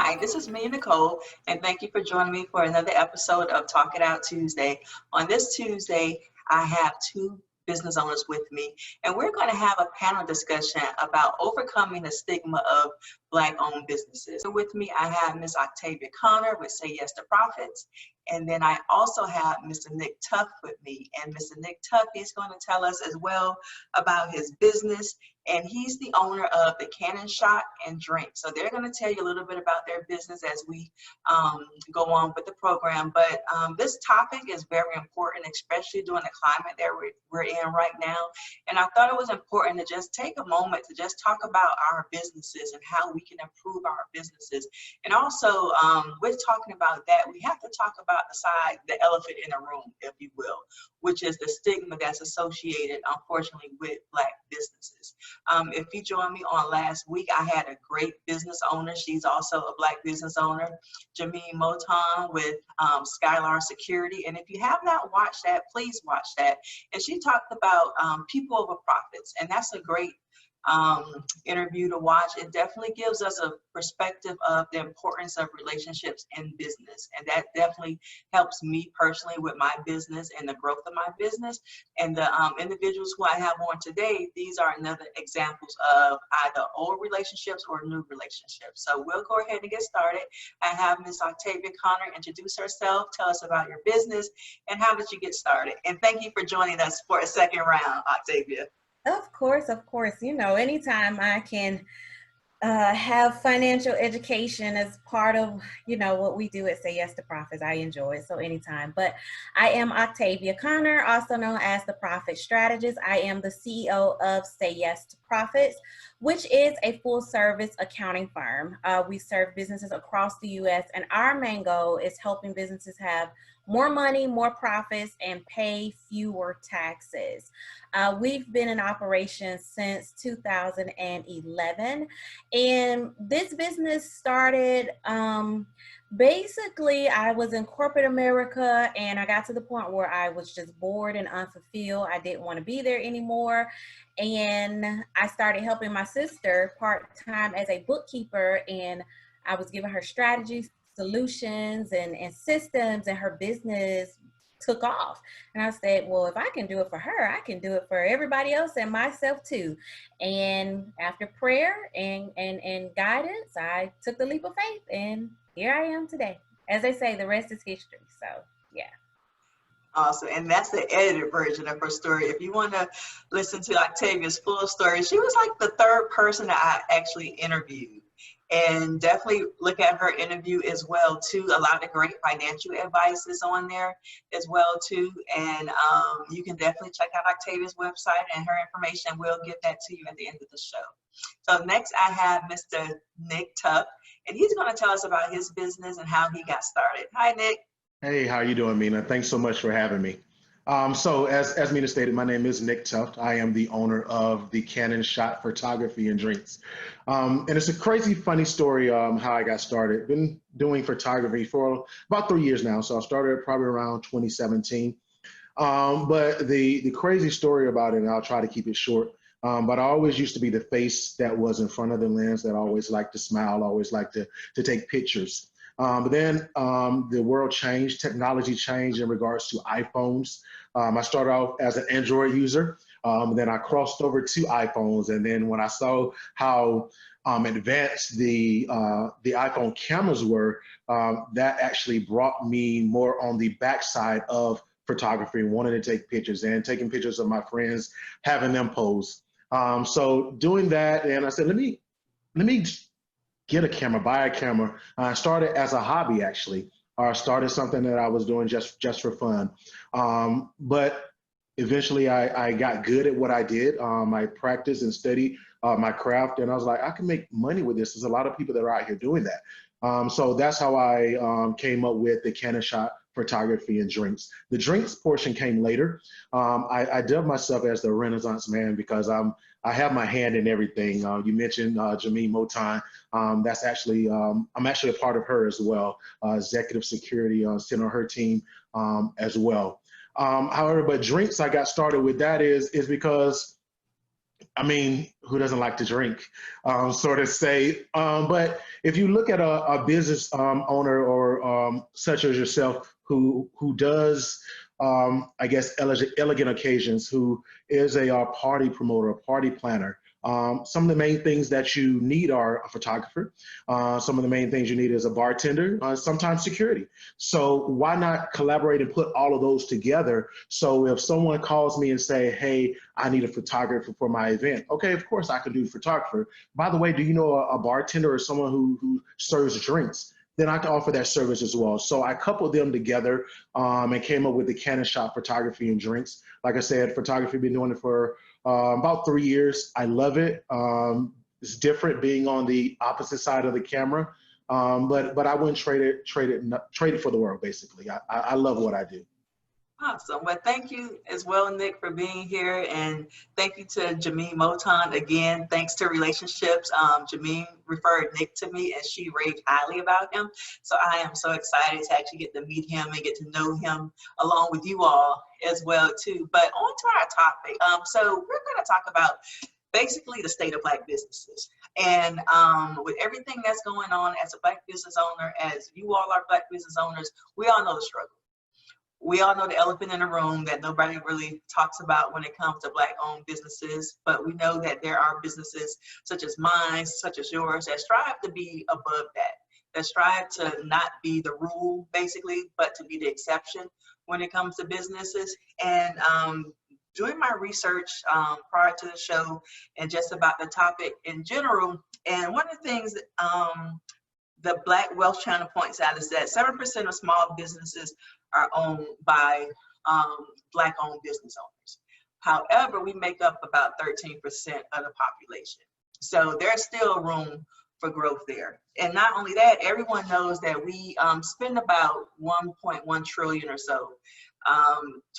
Hi, this is Mina Nicole, and thank you for joining me for another episode of Talk It Out Tuesday. On this Tuesday, I have two business owners with me, and we're going to have a panel discussion about overcoming the stigma of Black-owned businesses. So with me, I have Ms. Octavia Conner with Say Yes to Profits, and then I also have Mr. Nick Tuft with me. And Mr. Nick Tuft, he's going to tell us as well about his business, and he's the owner of the Cannon Shot and Drink. So they're going to tell you a little bit about their business as we go on with the program. But this topic is very important, especially during the climate that we're in right now. And I thought it was important to just take a moment to just talk about our businesses and how we can improve our businesses. And also, we're talking about that. We have to talk about the elephant in the room, if you will, which is the stigma that's associated, unfortunately, with Black businesses. If you joined me on last week, I had a great business owner. She's also a Black business owner, Jameen Moton with Skylar Security. And if you have not watched that, please watch that. And she talked about people over profits. And that's a great interview to watch. It definitely gives us a perspective of the importance of relationships in business, and that definitely helps me personally with my business and the growth of my business. And the individuals who I have on today, these are another examples of either old relationships or new relationships. So we'll go ahead and get started. I have Ms. Octavia Conner introduce herself, tell us about your business, and how did you get started. And thank you for joining us for a second round, Octavia. Of course, of course. You know, anytime I can have financial education as part of, you know, what we do at Say Yes to Profits, I enjoy it. So anytime. But I am Octavia Conner, also known as the Profit Strategist. I am the CEO of Say Yes to Profits, which is a full service accounting firm. We serve businesses across the U.S. and our main goal is helping businesses have more money, more profits, and pay fewer taxes. We've been in operation since 2011, and this business started, basically I was in corporate America and I got to the point where I was just bored and unfulfilled. I didn't want to be there anymore. And I started helping my sister part-time as a bookkeeper, and I was giving her strategies, solutions, and systems, and her business took off. And I said, well, if I can do it for her, I can do it for everybody else and myself too. And after prayer and guidance, I took the leap of faith, and here I am today. As they say, the rest is history. So yeah. Awesome. And that's the edited version of her story. If you want to listen to Octavia's full story, she was like the third person that I actually interviewed. And definitely look at her interview as well too. A lot of great financial advice is on there as well too. And you can definitely check out Octavia's website and her information. We'll get that to you at the end of the show. So next I have Mr. Nick Tuft, and he's going to tell us about his business and how he got started. Hi, Nick. Hey, how you doing, Mina? Thanks so much for having me. So as Mina stated, my name is Nick Tuft. I am the owner of the Cannon Shot Photography and Drinks. And it's a crazy, funny story how I got started. Been doing photography for about 3 years now. So I started probably around 2017. But the crazy story about it, and I'll try to keep it short, but I always used to be the face that was in front of the lens, that always liked to smile, always liked to take pictures. But then the world changed, technology changed in regards to iPhones. I started off as an Android user, then I crossed over to iPhones, and then when I saw how advanced the iPhone cameras were, that actually brought me more on the backside of photography, wanting to take pictures and taking pictures of my friends, having them pose. So doing that, and I said, let me get a camera, buy a camera. I started as a hobby, actually, or started something that I was doing just for fun. But eventually I got good at what I did. I practiced and studied my craft, and I was like, I can make money with this. There's a lot of people that are out here doing that. So that's how I came up with the Cannon Shot Photography and Drinks. The drinks portion came later. I dubbed myself as the Renaissance Man because I have my hand in everything. You mentioned Jameen Moton. That's actually, I'm actually a part of her as well, executive security, sitting on her team as well. However, but drinks, I got started with that is because I mean, who doesn't like to drink, sort of say. But if you look at a business owner or such as yourself who does, I guess, elegant occasions, who is a party promoter, a party planner, some of the main things that you need are a photographer. Some of the main things you need is a bartender, sometimes security. So why not collaborate and put all of those together? So if someone calls me and say, hey, I need a photographer for my event. Okay, of course I can do photographer. By the way, do you know a bartender or someone who serves drinks? Then I can offer that service as well. So I coupled them together and came up with the Cannon Shop Photography and Drinks. Like I said, photography, been doing it for about 3 years. I love it. It's different being on the opposite side of the camera, but I wouldn't trade it for the world. Basically, I love what I do. Awesome. Well, thank you as well, Nick, for being here. And thank you to Jameen Moton. Again, thanks to relationships. Jameen referred Nick to me and she raved highly about him. So I am so excited to actually get to meet him and get to know him along with you all as well, too. But on to our topic. So we're going to talk about basically the state of Black businesses. And with everything that's going on as a Black business owner, as you all are Black business owners, we all know the struggle. We all know the elephant in the room that nobody really talks about when it comes to Black-owned businesses, but we know that there are businesses such as mine, such as yours, that strive to be above that strive to not be the rule, basically, but to be the exception when it comes to businesses. And doing my research prior to the show and just about the topic in general, and one of the things the Black Wealth Channel points out is that 7% of small businesses are owned by Black-owned business owners. However, we make up about 13% of the population. So there's still room for growth there. And not only that, everyone knows that we spend about 1.1 trillion or so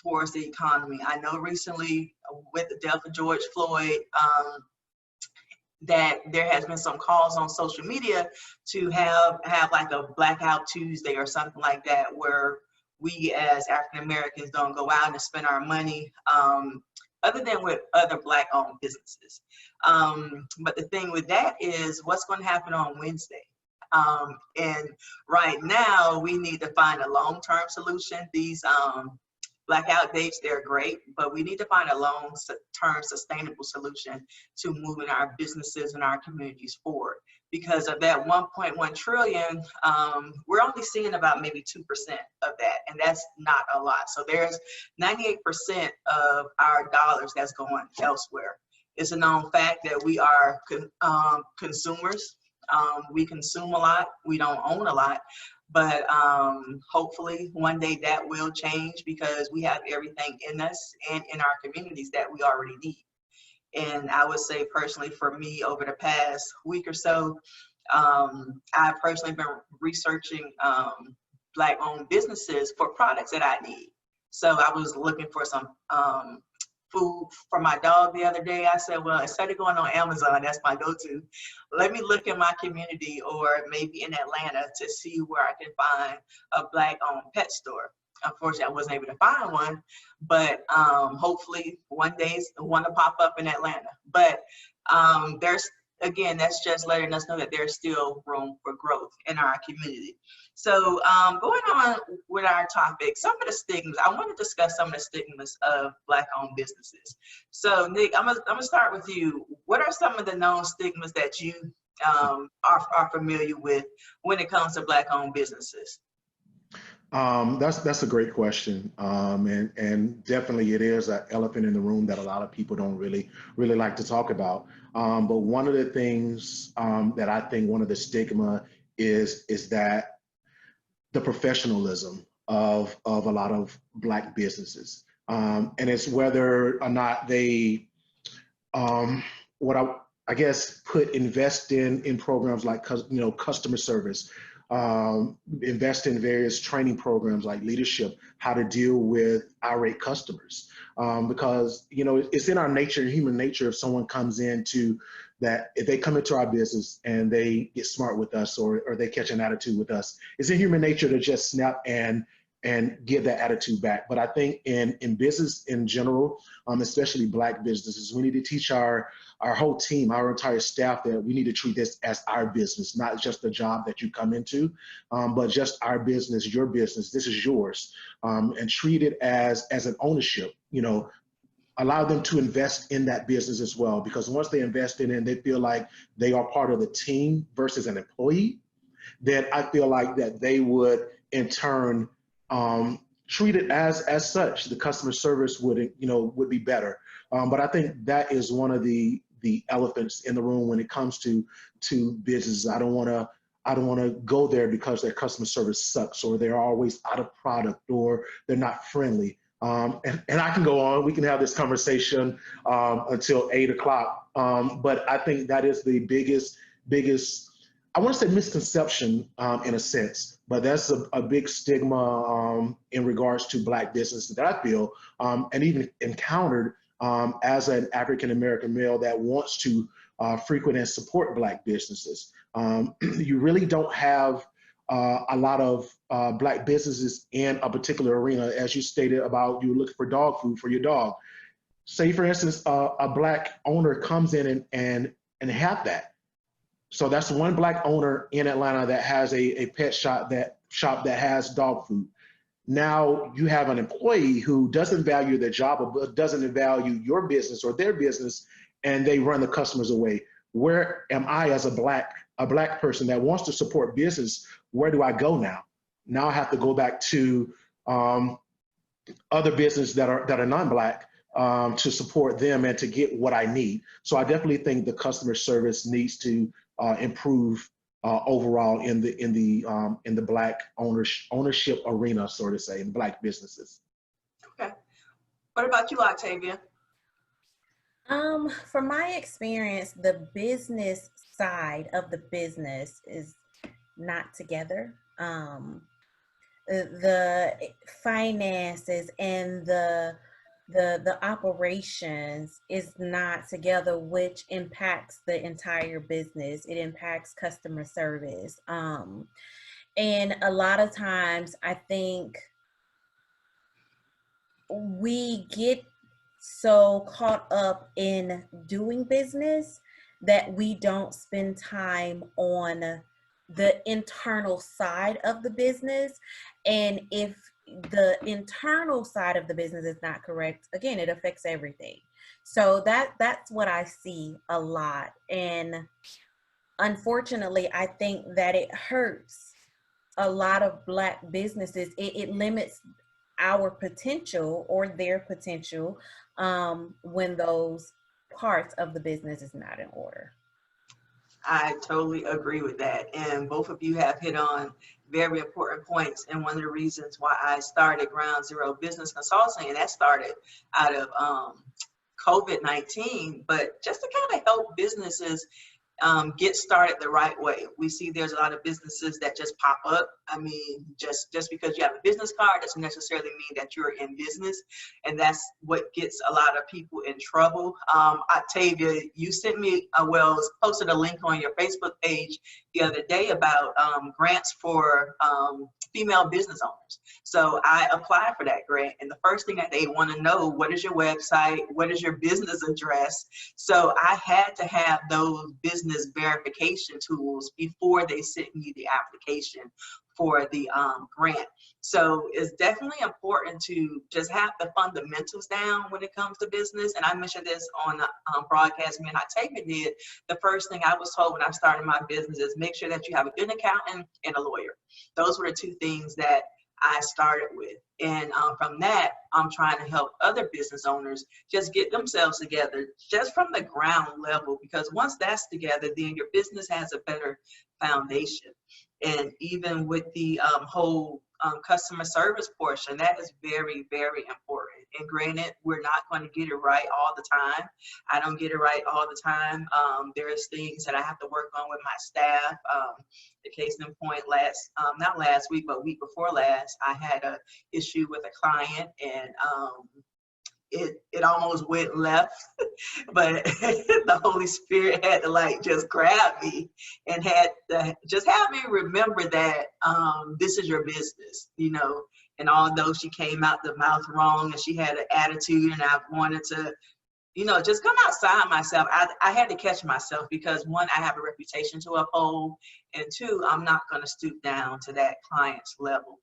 towards the economy. I know recently with the death of George Floyd, that there has been some calls on social media to have like a Blackout Tuesday or something like that, where we as African Americans don't go out and spend our money other than with other Black-owned businesses. But the thing with that is what's going to happen on Wednesday. And right now we need to find a long-term solution. These blackout dates, they're great, but we need to find a long-term sustainable solution to moving our businesses and our communities forward. Because of that 1.1 trillion, we're only seeing about maybe 2% of that, and that's not a lot. So there's 98% of our dollars that's going elsewhere. It's a known fact that we are consumers. We consume a lot, we don't own a lot, but hopefully one day that will change because we have everything in us and in our communities that we already need. And I would say personally for me over the past week or so, I've personally been researching Black-owned businesses for products that I need. So I was looking for some food for my dog the other day. I said, well, instead of going on Amazon, that's my go-to, let me look in my community or maybe in Atlanta to see where I can find a Black-owned pet store. Unfortunately, I wasn't able to find one, but hopefully one day one will pop up in Atlanta. But again, that's just letting us know that there's still room for growth in our community. So going on with our topic, some of the stigmas, I want to discuss some of the stigmas of Black-owned businesses. So Nick, I'm gonna start with you. What are some of the known stigmas that you are familiar with when it comes to Black-owned businesses? That's a great question, and definitely it is an elephant in the room that a lot of people don't really like to talk about. But one of the things that I think one of the stigma is that the professionalism of a lot of Black businesses, and it's whether or not they I guess invest in programs like customer service. Invest in various training programs like leadership, how to deal with irate customers. Because, it's in our nature, human nature, if someone comes if they come into our business and they get smart with us or they catch an attitude with us, it's in human nature to just snap and and give that attitude back. But I think in business in general, especially Black businesses, we need to teach our whole team, our entire staff, that we need to treat this as our business, not just a job that you come into, but just our business, your business. This is yours, and treat it as an ownership. Allow them to invest in that business as well, because once they invest in it and they feel like they are part of the team versus an employee, then I feel like that they would in turn treat it as such. The customer service would be better. But I think that is one of the elephants in the room when it comes to businesses. I don't want to go there because their customer service sucks, or they're always out of product, or they're not friendly. And I can go on. We can have this conversation until 8 o'clock. But I think that is the biggest, I want to say misconception in a sense, but that's a big stigma in regards to Black businesses that I feel and even encountered as an African-American male that wants to frequent and support Black businesses. You really don't have a lot of Black businesses in a particular arena, as you stated about you looking for dog food for your dog. Say, for instance, a Black owner comes in and have that. So that's one Black owner in Atlanta that has a pet shop that has dog food. Now you have an employee who doesn't value their job, but doesn't value your business or their business, and they run the customers away. Where am I as a Black person that wants to support business? Where do I go now? Now I have to go back to other businesses that are non-Black to support them and to get what I need. So I definitely think the customer service needs to improve overall in the Black ownership arena, so to say, in Black businesses. Okay. What about you, Octavia? From my experience, the business side of the business is not together. The finances and the operations is not together, which impacts the entire business. It impacts customer service. And a lot of times I think we get so caught up in doing business that we don't spend time on the internal side of the business. And if the internal side of the business is not correct, again, it affects everything. So that's what I see a lot. And unfortunately, I think that it hurts a lot of Black businesses. It limits our potential or their potential when those parts of the business is not in order. I totally agree with that. And both of you have hit on very important points. And one of the reasons why I started Ground Zero Business Consulting, and that started out of COVID-19, but just to kind of help businesses get started the right way. We see there's a lot of businesses that just pop up. I mean, just because you have a business card doesn't necessarily mean that you're in business. And that's what gets a lot of people in trouble. Octavia, you sent me, posted a link on your Facebook page the other day about grants for female business owners. So I applied for that grant, and the first thing that they want to know, what is your website? What is your business address? So I had to have those business verification tools before they sent me the application for the grant. So it's definitely important to just have the fundamentals down when it comes to business. And I mentioned this on the broadcast me and Octavia did. The first thing I was told when I started my business is make sure that you have a good accountant and a lawyer. Those were the two things that I started with. And from that, I'm trying to help other business owners just get themselves together just from the ground level, because once that's together, then your business has a better foundation. And even with the whole customer service portion, that is very, very important. And granted, we're not going to get it right all the time. I don't get it right all the time. There's things that I have to work on with my staff. The case in point, not last week, but week before last, I had an issue with a client, and it almost went left, but the Holy Spirit had to just grab me and had to just have me remember that this is your business, And although she came out the mouth wrong and she had an attitude, and I wanted to, you know, just come outside myself, I had to catch myself, because one, I have a reputation to uphold, and two, I'm not going to stoop down to that client's level.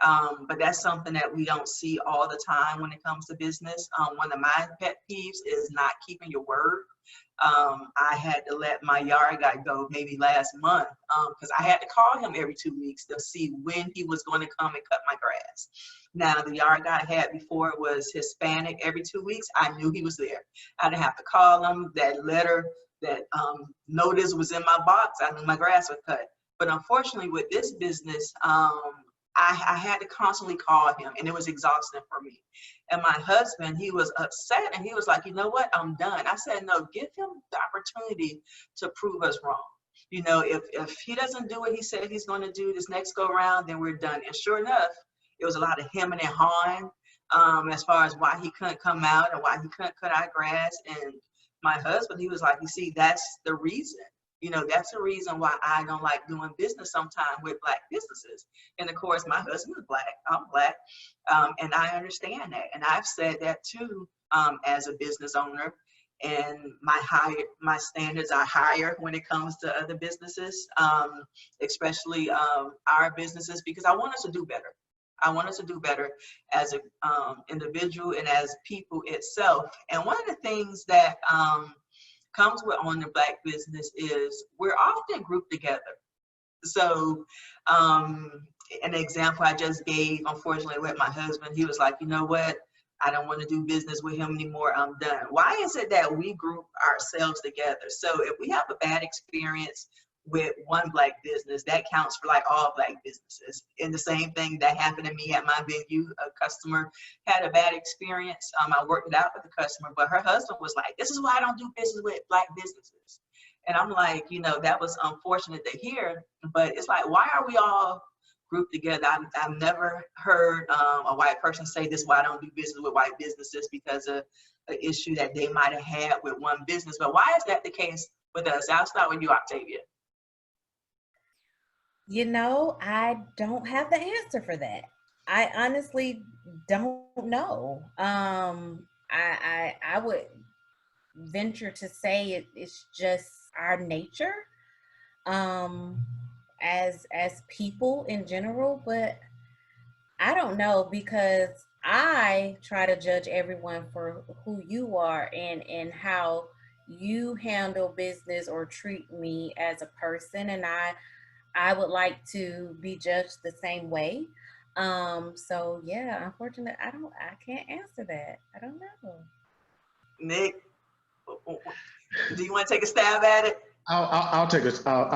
But that's something that we don't see all the time when it comes to business. One of my pet peeves is not keeping your word. I had to let my yard guy go maybe last month, because I had to call him every 2 weeks to see when he was going to come and cut my grass. Now, the yard guy I had before was Hispanic. Every 2 weeks, I knew he was there. I didn't have to call him. That letter, that notice was in my box. I knew my grass was cut. But unfortunately, with this business, I had to constantly call him, and it was exhausting for me. And my husband, he was upset, and he was like, you know what, I'm done. I said, no, give him the opportunity to prove us wrong. You know, if he doesn't do what he said he's going to do this next go around, then we're done. And sure enough, it was a lot of him and hawing, as far as why he couldn't come out and why he couldn't cut our grass. And my husband, he was like, you see, that's the reason. You know, that's the reason why I don't like doing business sometimes with Black businesses. And of course, my husband is Black, I'm Black, and I understand that. And I've said that too, as a business owner. And my standards are higher when it comes to other businesses, especially our businesses, because I want us to do better. I want us to do better as an individual and as people itself. And one of the things that comes with owning a Black business is we're often grouped together. So an example I just gave, unfortunately, with my husband, he was like, you know what, I don't want to do business with him anymore, I'm done. Why is it that we group ourselves together? So if we have a bad experience with one Black business, that counts for like all Black businesses. And the same thing that happened to me at my venue, a customer had a bad experience. I worked it out with the customer, but her husband was like, this is why I don't do business with Black businesses. And I'm like, you know, that was unfortunate to hear, but it's like, why are we all grouped together? I've never heard a white person say this is why I don't do business with white businesses, because of an issue that they might have had with one business. But why is that the case with us? I'll start with you, Octavia. You know, I don't have the answer for that. I honestly don't know. I would venture to say it's just our nature, as people in general, but I don't know, because I try to judge everyone for who you are and how you handle business or treat me as a person, and I would like to be judged the same way. So yeah, unfortunately, I can't answer that. I don't know. Nick, do you want to take a stab at it? I'll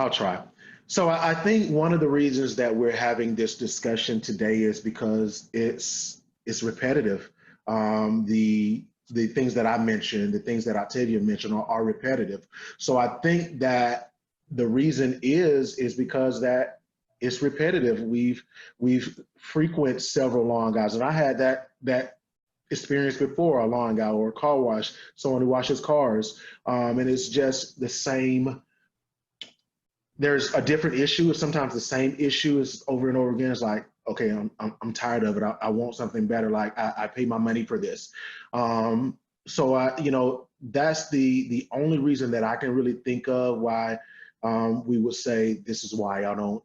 try. So I think one of the reasons that we're having this discussion today is because it's repetitive. The things that I mentioned, the things that Octavia mentioned are repetitive. So I think that the reason is because that it's repetitive. We've frequent several lawn guys, and I had that experience before, a lawn guy or a car wash, someone who washes cars, and it's just the same. There's a different issue. Sometimes the same issue is over and over again. It's like, okay, I'm tired of it. I want something better. Like I pay my money for this. So that's the only reason that I can really think of why we would say this is why I don't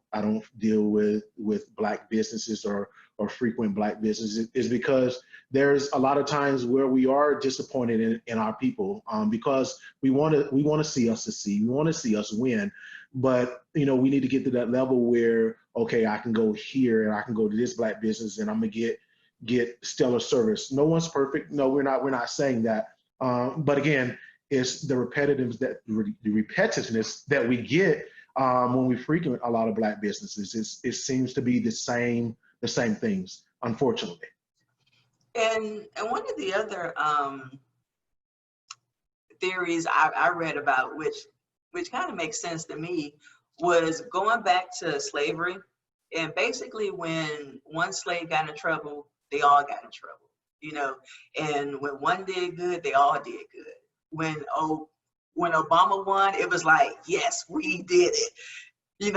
deal with Black businesses or frequent Black businesses, is because there's a lot of times where we are disappointed in our people, because we want to see us succeed, we want to see us win, but we need to get to that level where, okay, I can go here and I can go to this Black business and I'm gonna get stellar service. No one's perfect. No, we're not saying that. But again, it's the repetitiveness that we get when we frequent a lot of Black businesses. It seems to be the same things, unfortunately. And one of the other theories I read about, which kind of makes sense to me, was going back to slavery. And basically, when one slave got in trouble, they all got in trouble, and when one did good, they all did good. When Obama won, it was like, yes, we did it. We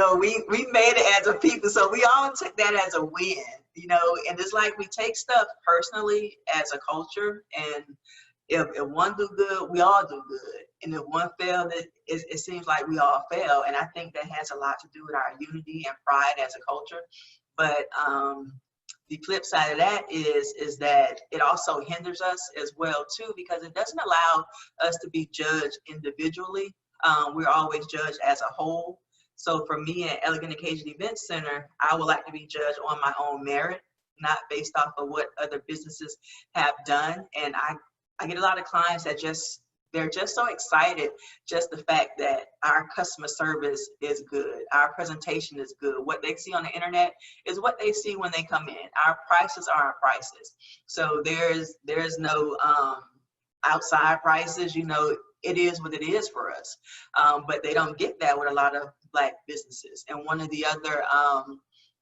made it as a people. So we all took that as a win. you know, and it's like we take stuff personally as a culture, and if one do good, we all do good. And if one fail, it seems like we all fail. And I think that has a lot to do with our unity and pride as a culture. But the flip side of that is that it also hinders us as well too, because it doesn't allow us to be judged individually. We're always judged as a whole. So for me at Elegant Occasion Event Center, I would like to be judged on my own merit, not based off of what other businesses have done. And I get a lot of clients that they're just so excited, just the fact that our customer service is good, our presentation is good. What they see on the internet is what they see when they come in. Our prices are our prices. So there's no outside prices, you know, it is what it is for us. But they don't get that with a lot of Black businesses. And one of the other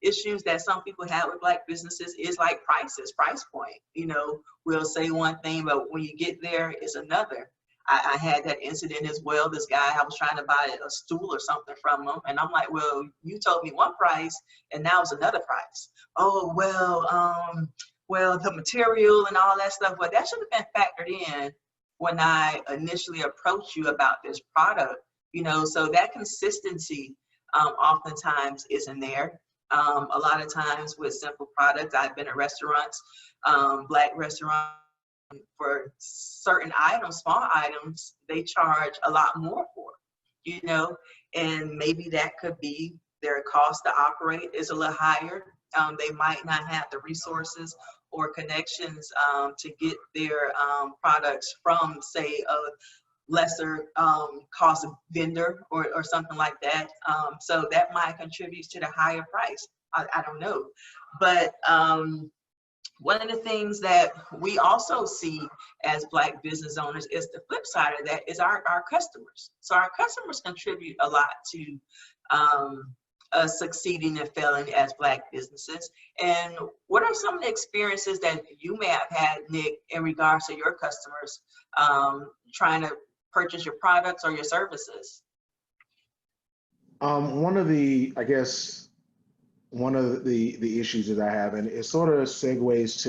issues that some people have with Black businesses is like prices, price point. You know, we'll say one thing, but when you get there, it's another. I had that incident as well. This guy, I was trying to buy a stool or something from him, and I'm like, well, you told me one price, and now it's another price. Oh, well, the material and all that stuff, well, that should have been factored in when I initially approached you about this product, you know, so that consistency oftentimes isn't there. A lot of times with simple products, I've been at restaurants, Black restaurants, for certain items, small items, they charge a lot more for, you know, and maybe that could be their cost to operate is a little higher. They might not have the resources or connections to get their products from, say, a lesser cost vendor or something like that. So that might contribute to the higher price. I don't know. But one of the things that we also see as Black business owners is the flip side of that is our customers. So our customers contribute a lot to us succeeding and failing as Black businesses. And what are some of the experiences that you may have had, Nick, in regards to your customers trying to purchase your products or your services? One of the, I guess, one of the issues that I have, and it sort of segues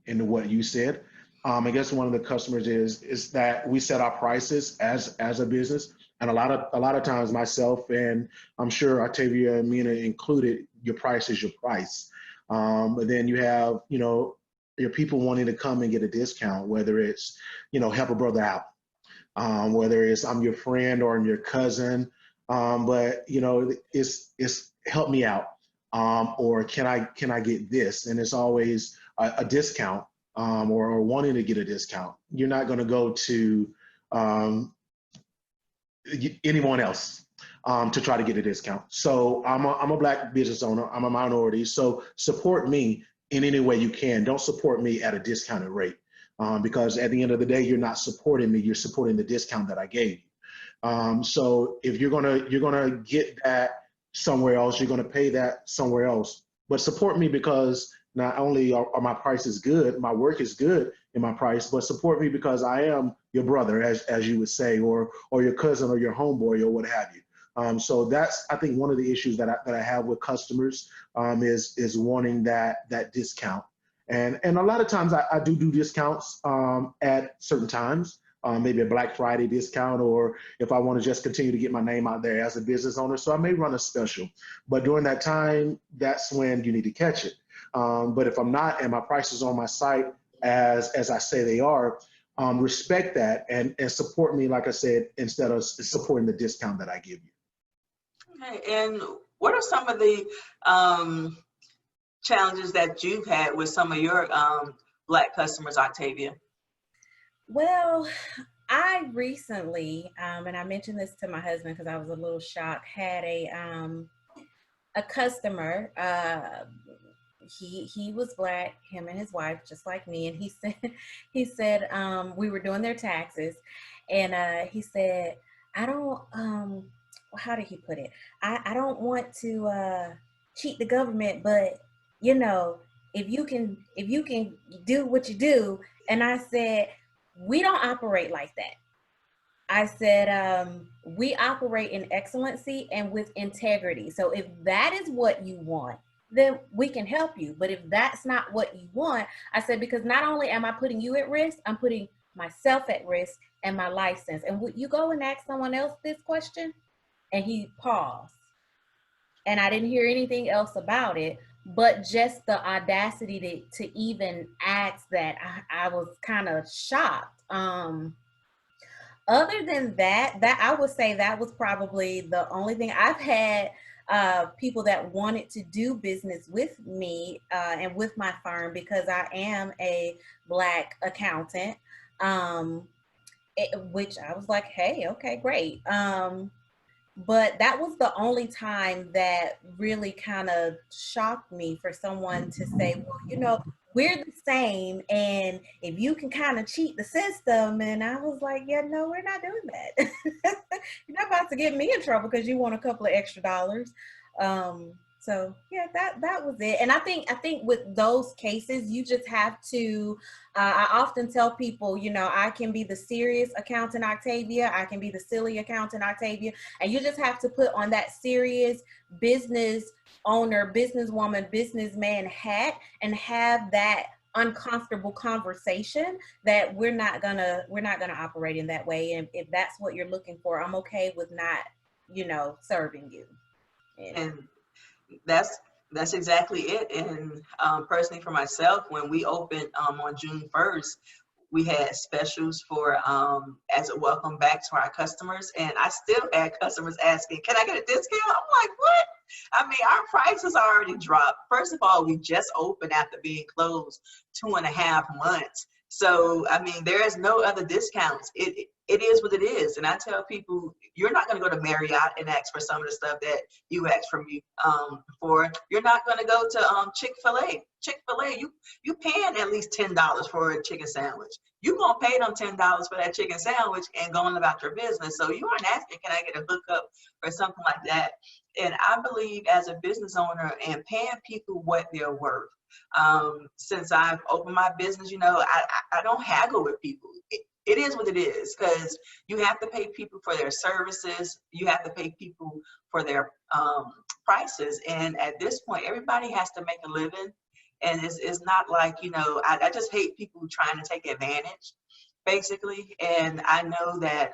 into what you said. I guess one of the customers is that we set our prices as a business, and a lot of times myself, and I'm sure Octavia and Mina included, your price is your price. But then you have, you know, your people wanting to come and get a discount, whether it's, you know, help a brother out, whether it's I'm your friend or I'm your cousin, but you know, it's help me out, or can I get this? And it's always a discount, or wanting to get a discount. You're not going to go to anyone else to try to get a discount. So I'm a Black business owner. I'm a minority. So support me in any way you can. Don't support me at a discounted rate, because at the end of the day, you're not supporting me. You're supporting the discount that I gave you. So if you're gonna get that somewhere else, you're gonna pay that somewhere else. But support me because not only are my prices good, my work is good in my price, but support me because I am your brother, as you would say, or your cousin or your homeboy or what have you. So that's, I think, one of the issues that I have with customers, is wanting that discount. And a lot of times I do discounts at certain times, maybe a Black Friday discount, or if I want to just continue to get my name out there as a business owner. So I may run a special, but during that time, that's when you need to catch it. But if I'm not, and my prices on my site as I say they are, respect that and support me, like I said, instead of supporting the discount that I give you. Okay, and what are some of the challenges that you've had with some of your Black customers, Octavia? Well, I recently, and I mentioned this to my husband because I was a little shocked, had a customer. He was Black, him and his wife, just like me, and he said we were doing their taxes, and he said, I don't how did he put it? I don't want to cheat the government, but you know, if you can do what you do. And I said, we don't operate like that. I said, we operate in excellency and with integrity. So if that is what you want, then we can help you. But if that's not what you want, I said, because not only am I putting you at risk, I'm putting myself at risk and my license. And would you go and ask someone else this question? And he paused. And I didn't hear anything else about it, but just the audacity to even ask that, I was kind of shocked. Other than that, I would say that was probably the only thing. I've had people that wanted to do business with me and with my firm because I am a Black accountant, which I was like, hey, okay, great. But that was the only time that really kind of shocked me, for someone to say, well, we're the same, and if you can kind of cheat the system. And I was like, yeah, no, we're not doing that. You're not about to get me in trouble because you want a couple of extra dollars. So yeah, that was it. And I think with those cases, you just have to, I often tell people, I can be the serious accountant Octavia, I can be the silly accountant Octavia, and you just have to put on that serious business owner, businesswoman, businessman hat, and have that uncomfortable conversation that we're not gonna operate in that way. And if that's what you're looking for, I'm okay with not, serving you. And that's exactly it. And personally for myself, when we opened on June 1st, we had specials for as a welcome back to our customers. And I still had customers asking, can I get a discount? I'm like, what? I mean, our prices already dropped. First of all, we just opened after being closed 2.5 months. So, I mean, there is no other discounts. It is what it is. And I tell people, you're not going to go to Marriott and ask for some of the stuff that you asked for me for. You're not going to go to Chick-fil-A. Chick-fil-A, you paying at least $10 for a chicken sandwich. You're going to pay them $10 for that chicken sandwich and going about your business. So you aren't asking, can I get a hookup or something like that? And I believe as a business owner and paying people what they're worth. Since I've opened my business, I don't haggle with people. It is what it is, because you have to pay people for their services. You have to pay people for their prices. And at this point, everybody has to make a living. And it's not like, I just hate people trying to take advantage, basically. And I know that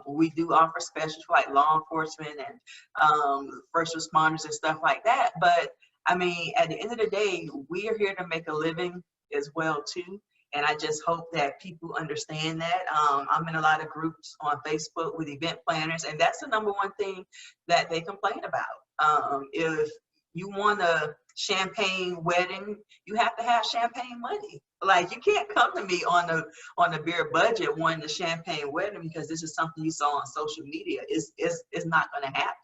we do offer specials for like law enforcement and first responders and stuff like that. But I mean, at the end of the day, we are here to make a living as well, too. And I just hope that people understand that. I'm in a lot of groups on Facebook with event planners, and that's the number one thing that they complain about. If you want a champagne wedding, you have to have champagne money. Like, you can't come to me on the beer budget wanting a champagne wedding because this is something you saw on social media. It's not going to happen.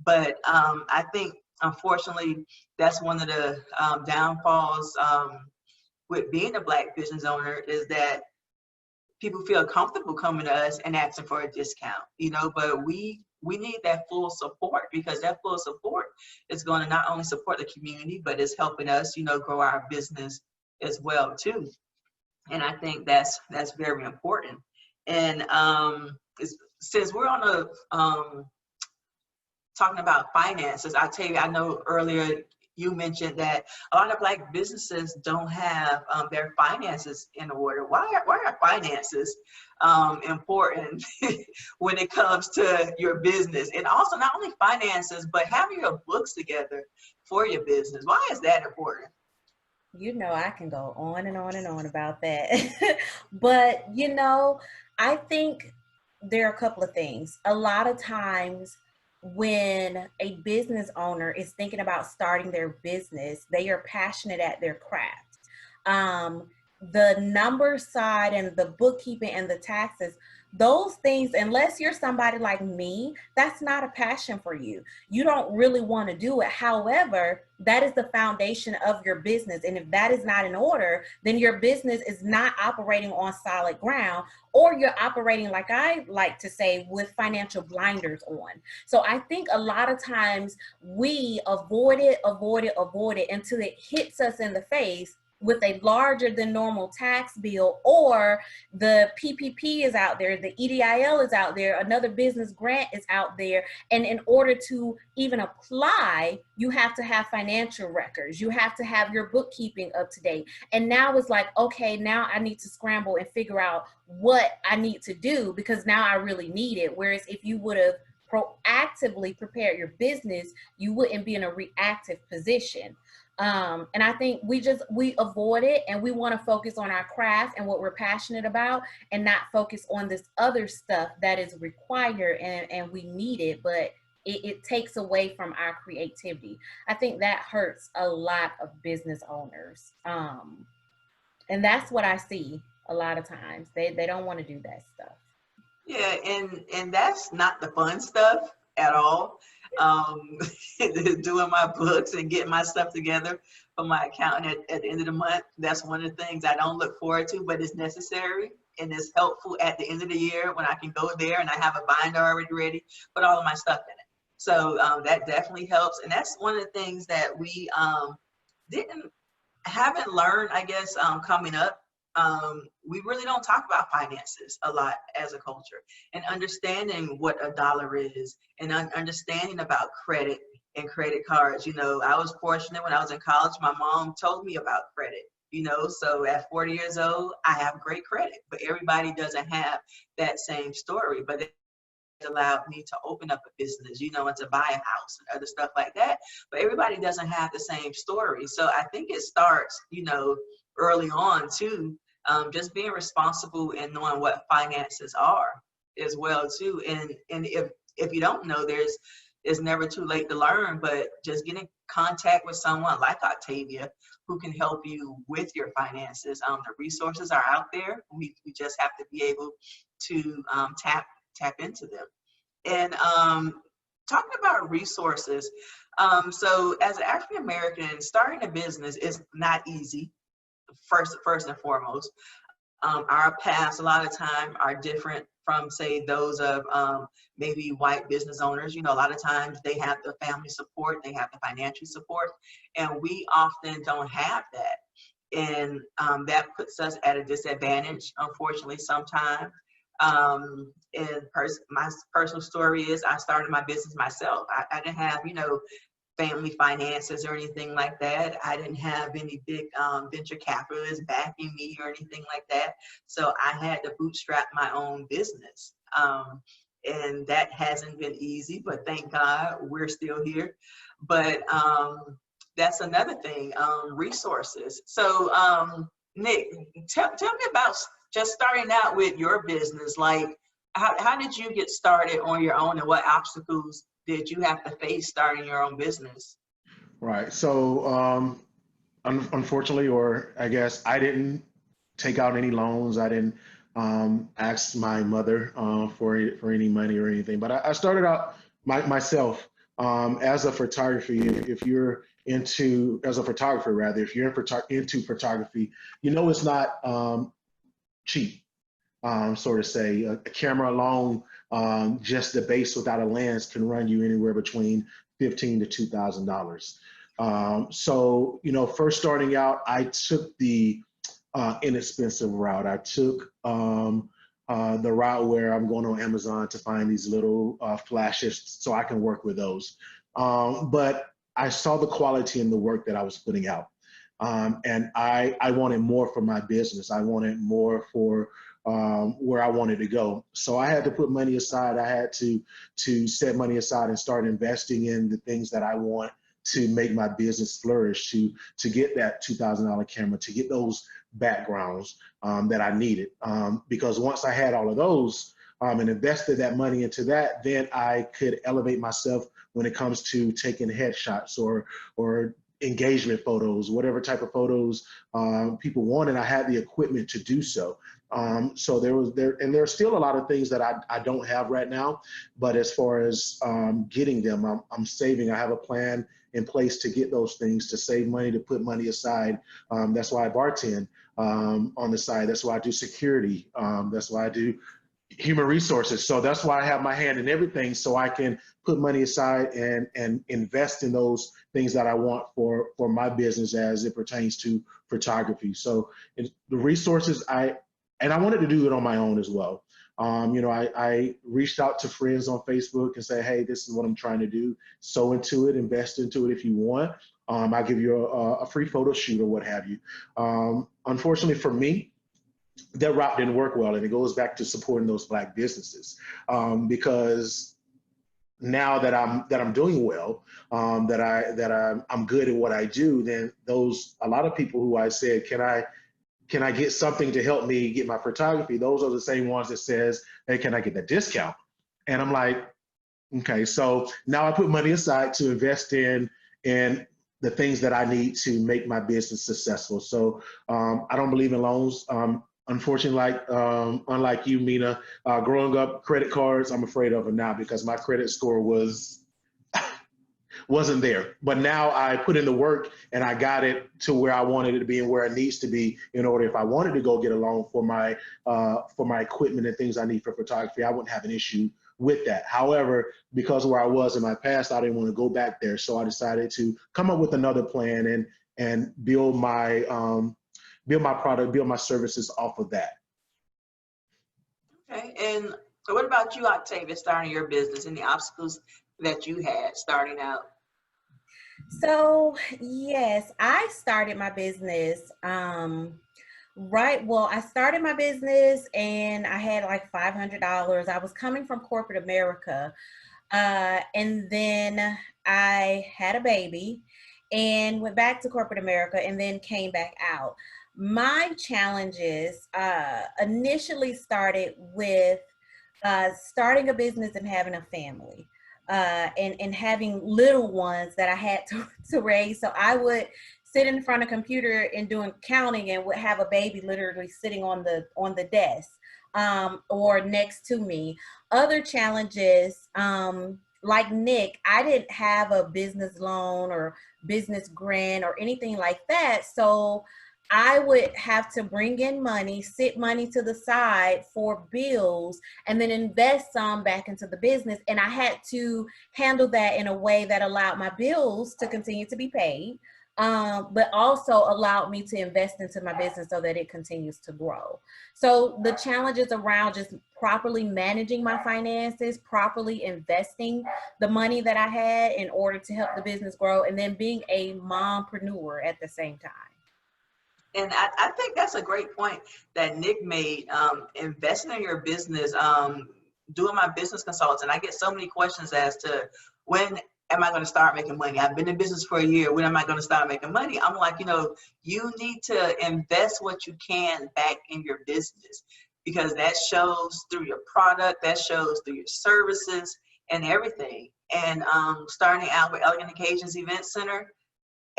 But I think, unfortunately, that's one of the downfalls with being a Black business owner, is that people feel comfortable coming to us and asking for a discount, but we need that full support, because that full support is going to not only support the community, but it's helping us, grow our business as well, too. And I think that's very important. And since we're on talking about finances, I'll tell you, I know earlier you mentioned that a lot of Black businesses don't have their finances in order. Why are finances important when it comes to your business? And also, not only finances, but having your books together for your business. Why is that important? I can go on and on and on about that. But, I think there are a couple of things. A lot of times, when a business owner is thinking about starting their business, they are passionate at their craft. The number side and the bookkeeping and the taxes, those things, unless you're somebody like me, that's not a passion for you. You don't really want to do it. However, that is the foundation of your business. And if that is not in order, then your business is not operating on solid ground, or you're operating, like I like to say, with financial blinders on. So I think a lot of times we avoid it until it hits us in the face. with a larger than normal tax bill, or the PPP is out there, the EDIL is out there, another business grant is out there. And in order to even apply, you have to have financial records. You have to have your bookkeeping up to date. And now it's like, okay, now I need to scramble and figure out what I need to do, because now I really need it. Whereas if you would have proactively prepared your business, you wouldn't be in a reactive position. And I think we avoid it, and we want to focus on our craft and what we're passionate about, and not focus on this other stuff that is required and we need it, but it takes away from our creativity. I think that hurts a lot of business owners. And that's what I see a lot of times. They don't want to do that stuff. Yeah, and that's not the fun stuff at all. Doing my books and getting my stuff together for my accountant at the end of the month, that's one of the things I don't look forward to, but it's necessary and it's helpful at the end of the year when I can go there and I have a binder already ready, put all of my stuff in it. So that definitely helps. And that's one of the things that we haven't learned, I guess, coming up. We really don't talk about finances a lot as a culture, and understanding what a dollar is, and understanding about credit and credit cards. You know, I was fortunate when I was in college, my mom told me about credit, you know, so at 40 years old, I have great credit, but everybody doesn't have that same story. But it allowed me to open up a business, you know, and to buy a house and other stuff like that. But everybody doesn't have the same story. So I think it starts, you know, early on too. Just being responsible and knowing what finances are as well too. And if you don't know, it's never too late to learn, but just get in contact with someone like Octavia who can help you with your finances. The resources are out there. We just have to be able to tap into them. And talking about resources, so as an African American, starting a business is not easy. First and foremost, our paths a lot of time are different from, say, those of maybe white business owners. You know, a lot of times they have the family support, they have the financial support, and we often don't have that. And that puts us at a disadvantage, unfortunately, sometimes. And my personal story is I started my business myself. I didn't have, you know, family finances or anything like that. I didn't have any big venture capitalists backing me or anything like that. So I had to bootstrap my own business. And that hasn't been easy, but thank God we're still here. But that's another thing, resources. So Nick, tell me about just starting out with your business. Like, how did you get started on your own, and what obstacles did you have to face starting your own business? Right. So unfortunately, or I guess I didn't take out any loans. I didn't ask my mother for any money or anything. But I started out myself as a photography. If you're into, as a photographer rather, if you're into photography, you know it's not cheap. So to say, a camera alone, just the base without a lens can run you anywhere between $1,500 to $2,000. So, you know, first starting out, I took the inexpensive route. I took the route where I'm going on Amazon to find these little flashes so I can work with those. But I saw the quality in the work that I was putting out. And I wanted more for my business. I wanted more for where I wanted to go. So I had to put money aside. I had to set money aside and start investing in the things that I want to make my business flourish, to get that $2,000 camera, to get those backgrounds that I needed. Because once I had all of those and invested that money into that, then I could elevate myself when it comes to taking headshots or engagement photos, whatever type of photos people want, and I had the equipment to do so. So there's still a lot of things that I don't have right now, but as far as getting them, I'm saving. I have a plan in place to get those things, to save money, to put money aside. That's why I bartend on the side. That's why I do security. That's why I do human resources. So that's why I have my hand in everything, so I can put money aside and invest in those things that I want for my business as it pertains to photography. So the resources and I wanted to do it on my own as well. I reached out to friends on Facebook and say, hey, this is what I'm trying to do. Sow into it, invest into it if you want. I'll give you a free photo shoot or what have you. Unfortunately for me, that route didn't work well, and it goes back to supporting those Black businesses, because now that I'm doing well, that I'm good at what I do, then a lot of people who I said, can I get something to help me get my photography? Those are the same ones that says, hey, can I get that discount? And I'm like, okay, so now I put money aside to invest in the things that I need to make my business successful. So I don't believe in loans. Unfortunately, unlike you, Mina, growing up, credit cards, I'm afraid of them now because my credit score wasn't there. But now I put in the work and I got it to where I wanted it to be and where it needs to be in order, if I wanted to go get a loan for my equipment and things I need for photography, I wouldn't have an issue with that. However, because of where I was in my past, I didn't want to go back there. So I decided to come up with another plan and build my product, build my services off of that. Okay, and what about you, Octavia, starting your business and the obstacles that you had starting out? So yes, I started my business. I started my business and I had like $500. I was coming from corporate America, and then I had a baby and went back to corporate America and then came back out. My challenges initially started with starting a business and having a family, and having little ones that I had to raise. So I would sit in front of a computer and doing counting and would have a baby literally sitting on the desk, or next to me. Other challenges, like Nick, I didn't have a business loan or business grant or anything like that. So I would have to bring in money, sit money to the side for bills, and then invest some back into the business. And I had to handle that in a way that allowed my bills to continue to be paid, but also allowed me to invest into my business so that it continues to grow. So the challenges around just properly managing my finances, properly investing the money that I had in order to help the business grow, and then being a mompreneur at the same time. And I think that's a great point that Nick made. Investing in your business, doing my business consulting. I get so many questions as to when am I going to start making money? I've been in business for a year. When am I going to start making money? I'm like, you need to invest what you can back in your business, because that shows through your product, that shows through your services and everything. And starting out with Elegant Occasions Event Center,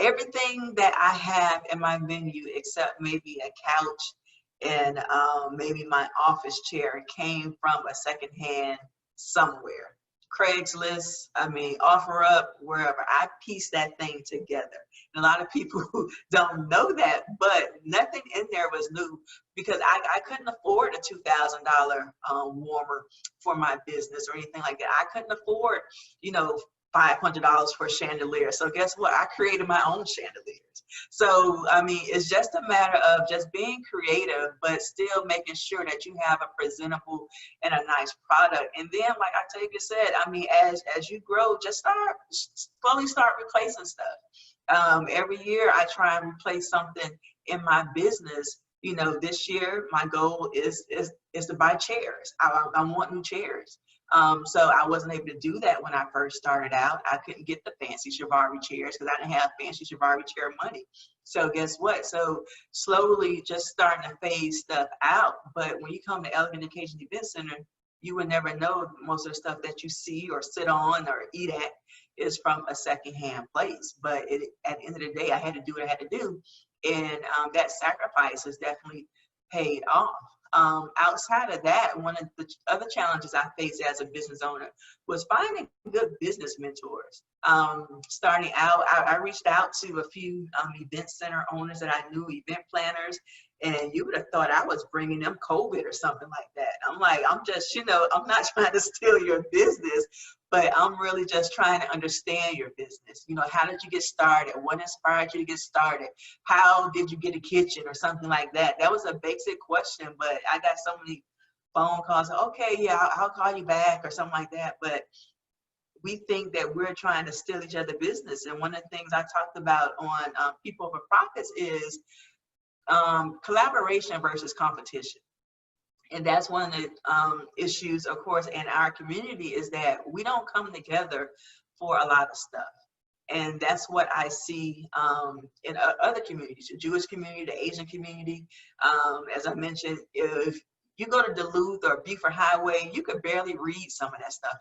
everything that I have in my venue, except maybe a couch and maybe my office chair, came from a secondhand somewhere. Craigslist, OfferUp, wherever. I pieced that thing together. And a lot of people don't know that, but nothing in there was new, because I couldn't afford a $2,000 warmer for my business or anything like that. I couldn't afford, $500 for a chandelier. So guess what? I created my own chandeliers. So, it's just a matter of just being creative, but still making sure that you have a presentable and a nice product. And then, like Octavia said, as you grow, just slowly start replacing stuff. Every year I try and replace something in my business. This year my goal is to buy chairs. I want new chairs. So I wasn't able to do that when I first started out. I couldn't get the fancy Chiavari chairs because I didn't have fancy Chiavari chair money. So guess what? So slowly just starting to phase stuff out. But when you come to Elegant Occasions Event Center, you would never know most of the stuff that you see or sit on or eat at is from a secondhand place. But at the end of the day, I had to do what I had to do. And that sacrifice has definitely paid off. Outside of that, one of the other challenges I faced as a business owner was finding good business mentors. Starting out, I reached out to a few event center owners that I knew, event planners, And you would have thought I was bringing them COVID or something like that. I'm like, I'm just, I'm not trying to steal your business, but I'm really just trying to understand your business. How did you get started? What inspired you to get started? How did you get a kitchen or something like that? That was a basic question, but I got so many phone calls. Okay, yeah, I'll call you back or something like that. But we think that we're trying to steal each other's business. And one of the things I talked about on People Over Profits is collaboration versus competition. And that's one of the issues, of course, in our community, is that we don't come together for a lot of stuff. And that's what I see in other communities, the Jewish community, the Asian community. As I mentioned, if you go to Duluth or Beaufort Highway, you could barely read some of that stuff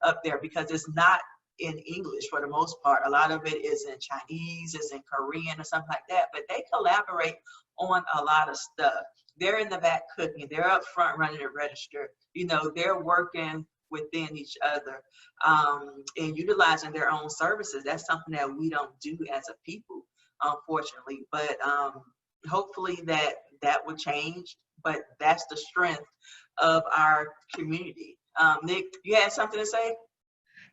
up there because it's not in English for the most part. A lot of it is in Chinese, it's in Korean or something like that, but they collaborate on a lot of stuff. They're in the back cooking, they're up front running the register, they're working within each other and utilizing their own services. That's something that we don't do as a people, unfortunately, but hopefully that will change. But that's the strength of our community. Nick, you had something to say?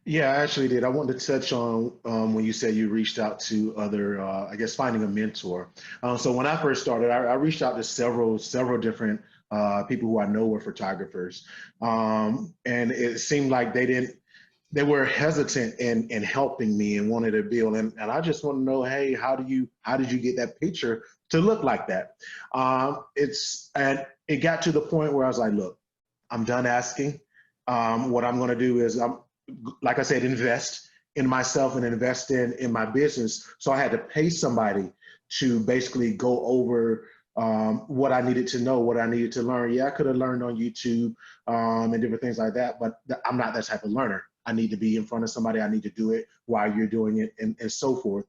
Yeah, I actually did. I wanted to touch on when you said you reached out to other, I guess, finding a mentor. So when I first started, I reached out to several different people who I know were photographers, and it seemed like they were hesitant in helping me and wanted to build. And I just want to know, hey, how did you get that picture to look like that? And it got to the point where I was like, look, I'm done asking. What I'm going to do is like I said, invest in myself and invest in my business. So I had to pay somebody to basically go over what I needed to know, what I needed to learn. Yeah, I could have learned on YouTube and different things like that, but I'm not that type of learner. I need to be in front of somebody. I need to do it while you're doing it and so forth.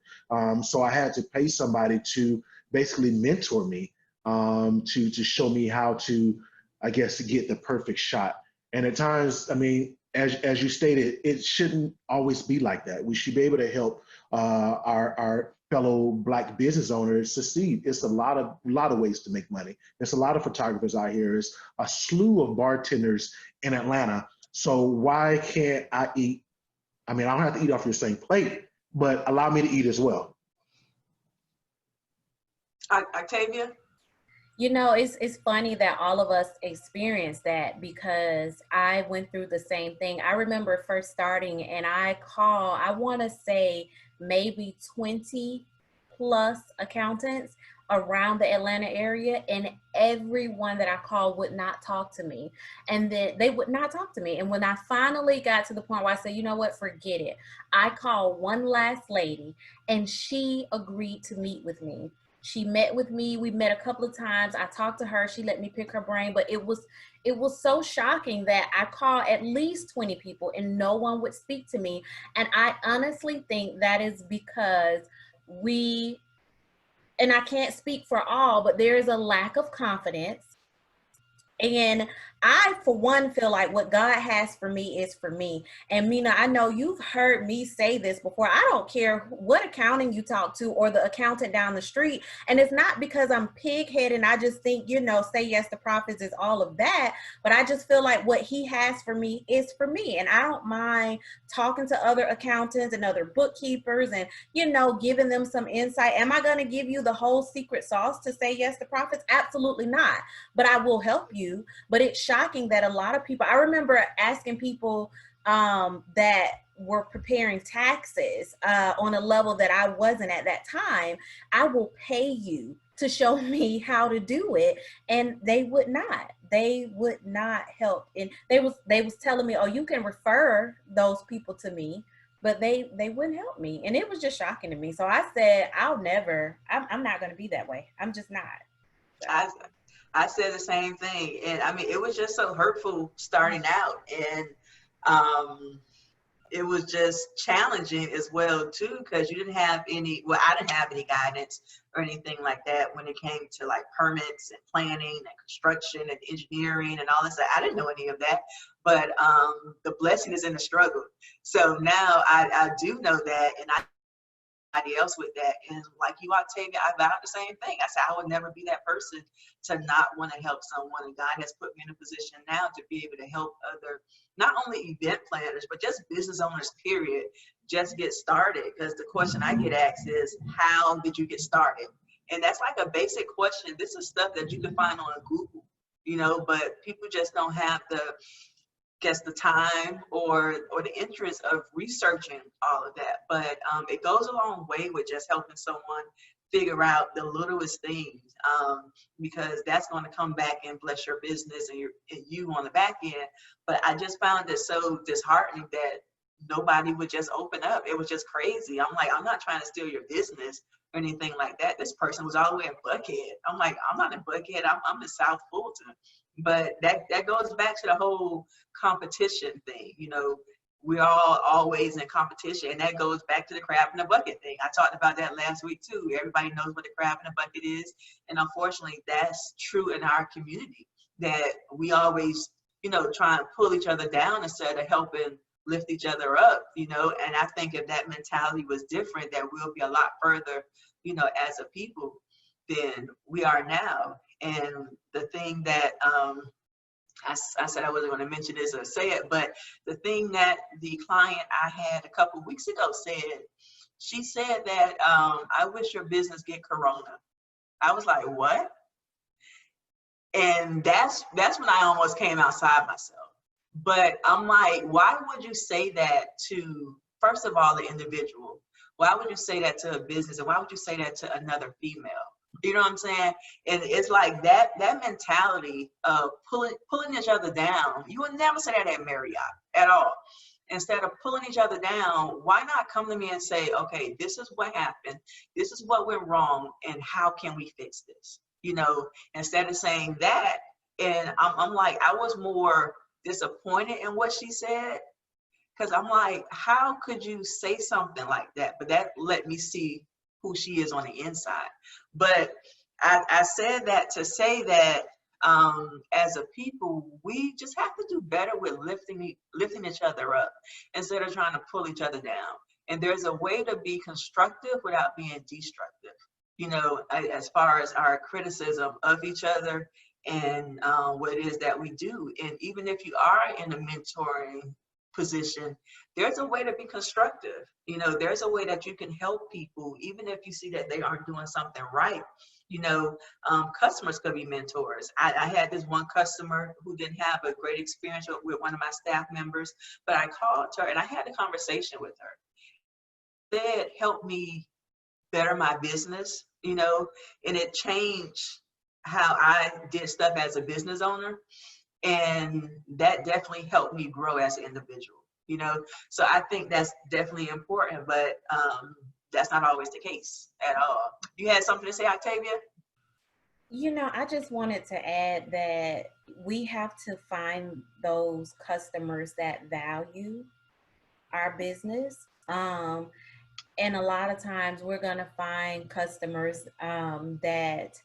So I had to pay somebody to basically mentor me, to show me how to, I guess, get the perfect shot. And at times, I mean, as you stated, it shouldn't always be like that. We should be able to help our fellow Black business owners succeed. It's a lot of ways to make money. There's a lot of photographers out here. There's a slew of bartenders in Atlanta. So why can't I eat? I mean, I don't have to eat off your same plate, but allow me to eat as well. Octavia? It's funny that all of us experience that because I went through the same thing. I remember first starting and I want to say maybe 20 plus accountants around the Atlanta area, and everyone that I called would not talk to me. And then they would not talk to me. And when I finally got to the point where I said, you know what, forget it. I called one last lady and she agreed to meet with me. She met with me. We met a couple of times. I talked to her. She let me pick her brain. But it was so shocking that I called at least 20 people and no one would speak to me. And I honestly think that is because and I can't speak for all, but there is a lack of confidence. And I, for one, feel like what God has for me is for me. And Mina, I know you've heard me say this before. I don't care what accounting you talk to or the accountant down the street. And it's not because I'm pig-headed and I just think, say yes to profits is all of that. But I just feel like what he has for me is for me. And I don't mind talking to other accountants and other bookkeepers and, giving them some insight. Am I going to give you the whole secret sauce to say yes to profits? Absolutely not. But I will help you. But it's shocking that a lot of people, I remember asking people that were preparing taxes on a level that I wasn't at that time, I will pay you to show me how to do it. And they would not help. And they was telling me, oh, you can refer those people to me, but they wouldn't help me. And it was just shocking to me. So I said, I'm not going to be that way. I'm just not. So. I said the same thing. And I mean, it was just so hurtful starting out. And it was just challenging as well, too, because I didn't have any guidance or anything like that when it came to like permits and planning and construction and engineering and all this. I didn't know any of that. But the blessing is in the struggle. So now I do know that. And I somebody else with that. And like you, Octavia, I vowed the same thing. I said I would never be that person to not want to help someone. And God has put me in a position now to be able to help other, not only event planners, but just business owners, period, just get started. Because the question I get asked is, how did you get started? And that's like a basic question. This is stuff that you can find on Google, you know, but people just don't have the time or the interest of researching all of that. But it goes a long way with just helping someone figure out the littlest things, because that's going to come back and bless your business and you on the back end. But I just found it so disheartening that nobody would just open up. It was just crazy. I'm like, I'm not trying to steal your business or anything like that. This person was all the way in Buckhead. I'm like, I'm not in Buckhead. I'm in South Fulton. But that goes back to the whole competition thing. You know, we're all always in competition, and that goes back to the crab in the bucket thing. I talked about that last week too. Everybody knows what the crab in the bucket is, and unfortunately, that's true in our community. That we always, you know, try and pull each other down instead of helping lift each other up. You know, and I think if that mentality was different, that we'll be a lot further, you know, as a people than we are now. And the thing that I said I wasn't going to mention this or say it, but the thing that the client I had a couple weeks ago said, she said that I wish your business get corona. I was like, what? And that's when I almost came outside myself. But I'm like, why would you say that to, first of all, the individual? Why would you say that to a business? And why would you say that to another female? You know what I'm saying? And it's like that mentality of pulling each other down. You would never say that at Marriott at all. Instead of pulling each other down, why not come to me and say, okay, this is what happened. This is what went wrong. And how can we fix this? You know, instead of saying that. And I'm like, I was more disappointed in what she said. Because I'm like, how could you say something like that? But that let me see who she is on the inside. But I said that to say that as a people, we just have to do better with lifting each other up instead of trying to pull each other down. And there's a way to be constructive without being destructive, you know, as far as our criticism of each other and what it is that we do. And even if you are in a mentoring position, there's a way to be constructive. You know, there's a way that you can help people, even if you see that they aren't doing something right. You know, customers could be mentors. I had this one customer who didn't have a great experience with one of my staff members, but I called her and I had a conversation with her. That helped me better my business, you know, and it changed how I did stuff as a business owner. And that definitely helped me grow as an individual, you know? So I think that's definitely important, but that's not always the case at all. You had something to say, Octavia? You know, I just wanted to add that we have to find those customers that value our business. And a lot of times we're going to find customers that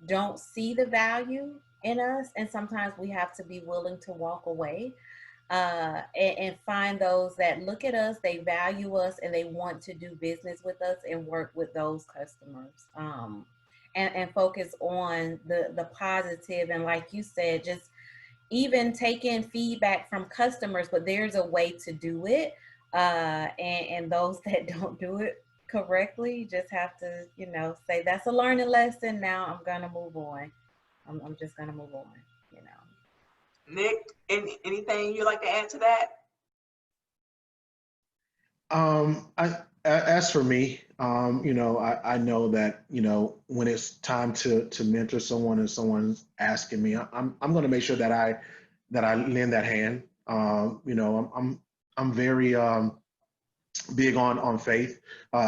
don't see the value in us. And sometimes we have to be willing to walk away and find those that look at us, they value us, and they want to do business with us and work with those customers. And focus on the positive. And like you said, just even taking feedback from customers, but there's a way to do it. And those that don't do it correctly just have to, you know, say that's a learning lesson. Now I'm going to move on. I'm just going to move on, you know. Nick, anything you'd like to add to that? As for me, you know, I know that, you know, when it's time to mentor someone and someone's asking me, I'm going to make sure that I lend that hand. You know, I'm very big on faith.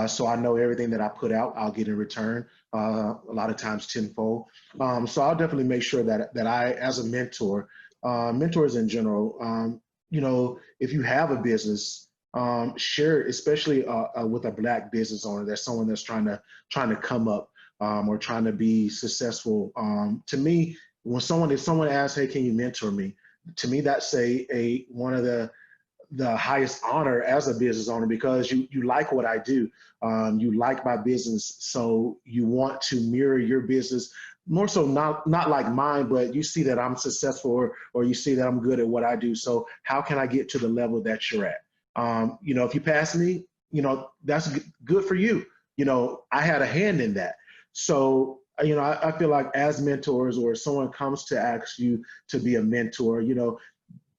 So I know everything that I put out, I'll get in return. A lot of times tenfold. So I'll definitely make sure that I, as a mentor, mentors in general, you know, if you have a business, share, especially with a Black business owner, that's someone that's trying to come up or trying to be successful. To me, if someone asks, "Hey, can you mentor me?" To me, that's one of the highest honor as a business owner because you like what I do. You like my business, so you want to mirror your business more so not like mine, but you see that I'm successful or you see that I'm good at what I do. So how can I get to the level that you're at? If you pass me, that's good for you. I had a hand in that. So, I feel like as mentors or someone comes to ask you to be a mentor,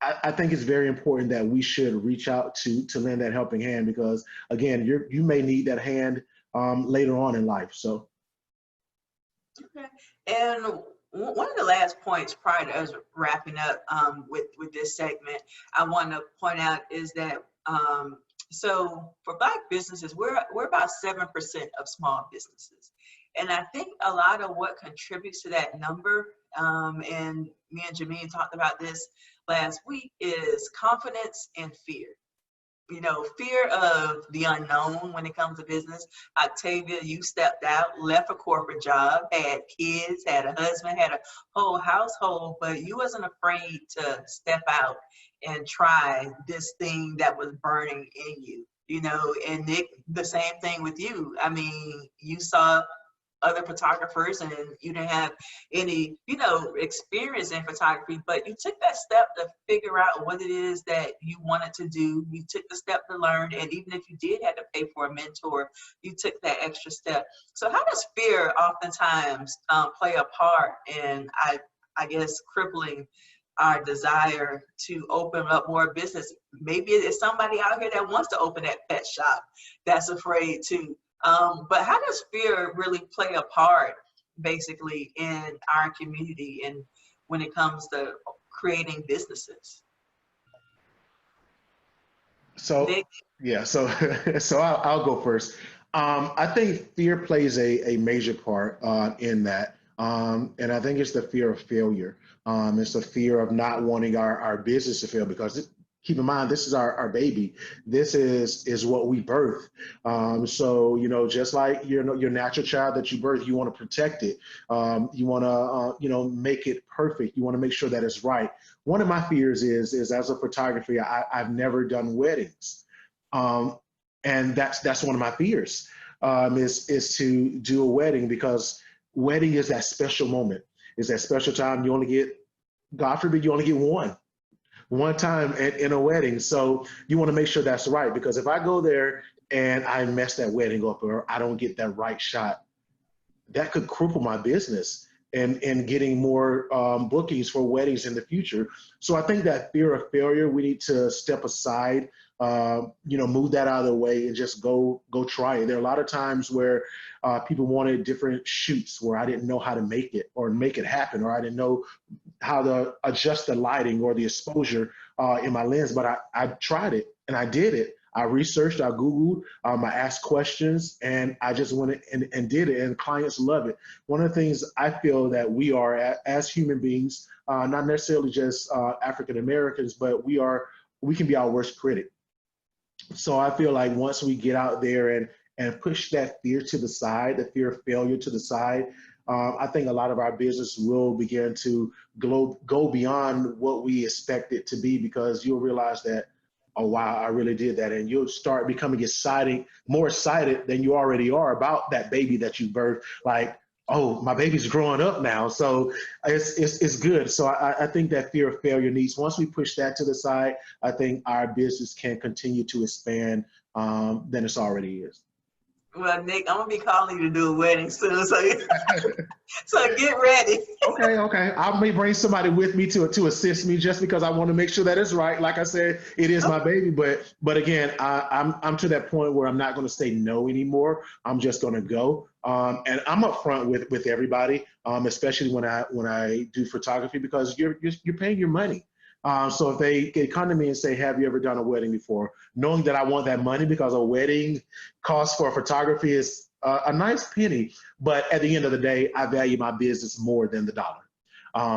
I think it's very important that we should reach out to lend that helping hand because again, you may need that hand later on in life. So. Okay. And one of the last points prior to us wrapping up with this segment, I want to point out is that so for Black businesses, we're about 7% of small businesses, and I think a lot of what contributes to that number, and me and Jameen talked about this last week, is confidence and fear. Fear of the unknown when it comes to business. Octavia, you stepped out, left a corporate job, had kids, had a husband, had a whole household, but you wasn't afraid to step out and try this thing that was burning in you. And Nick, the same thing with you. I mean, you saw other photographers and you didn't have any experience in photography, but you took that step to figure out what it is that you wanted to do. You took the step to learn, and even if you did have to pay for a mentor, you took that extra step. So how does fear oftentimes play a part in I guess crippling our desire to open up more business? Maybe it's somebody out here that wants to open that pet shop that's afraid to. But how does fear really play a part, basically, in our community and when it comes to creating businesses? So, Nick? yeah, so I'll go first. I think fear plays a major part in that. And I think it's the fear of failure. It's the fear of not wanting our business to fail because keep in mind, this is our baby. This is what we birth. So, just like your natural child that you birth, you want to protect it. You want to, make it perfect. You want to make sure that it's right. One of my fears is as a photographer, I've never done weddings. And that's one of my fears is to do a wedding because wedding is that special moment. It's that special time you only get, God forbid, you only get one time in a wedding. So you want to make sure that's right, because if I go there and I mess that wedding up or I don't get that right shot, that could cripple my business and getting more bookings for weddings in the future. So I think that fear of failure, we need to step aside, move that out of the way and just go try it. There are a lot of times where people wanted different shoots where I didn't know how to make it or make it happen, or I didn't know how to adjust the lighting or the exposure in my lens, but I tried it and I did it. I researched, I Googled, I asked questions, and I just went and did it, and clients love it. One of the things I feel that we are as human beings, not necessarily just African Americans, but we can be our worst critic. So I feel like once we get out there and push that fear to the side, the fear of failure to the side, I think a lot of our business will begin to go beyond what we expect it to be, because you'll realize that, oh, wow, I really did that. And you'll start becoming more excited than you already are about that baby that you birthed. Like, oh, my baby's growing up now. So it's good. So I think that fear of failure once we push that to the side, I think our business can continue to expand than it already is. Well, Nick, I'm gonna be calling you to do a wedding soon, so so get ready. Okay. I may bring somebody with me to assist me, just because I want to make sure that it's right. Like I said, it is my baby, but again, I'm to that point where I'm not going to say no anymore. I'm just going to go, and I'm upfront with everybody, especially when I do photography, because you're paying your money. So if they come to me and say, have you ever done a wedding before? Knowing that I want that money, because a wedding cost for photography is a nice penny, but at the end of the day, I value my business more than the dollar.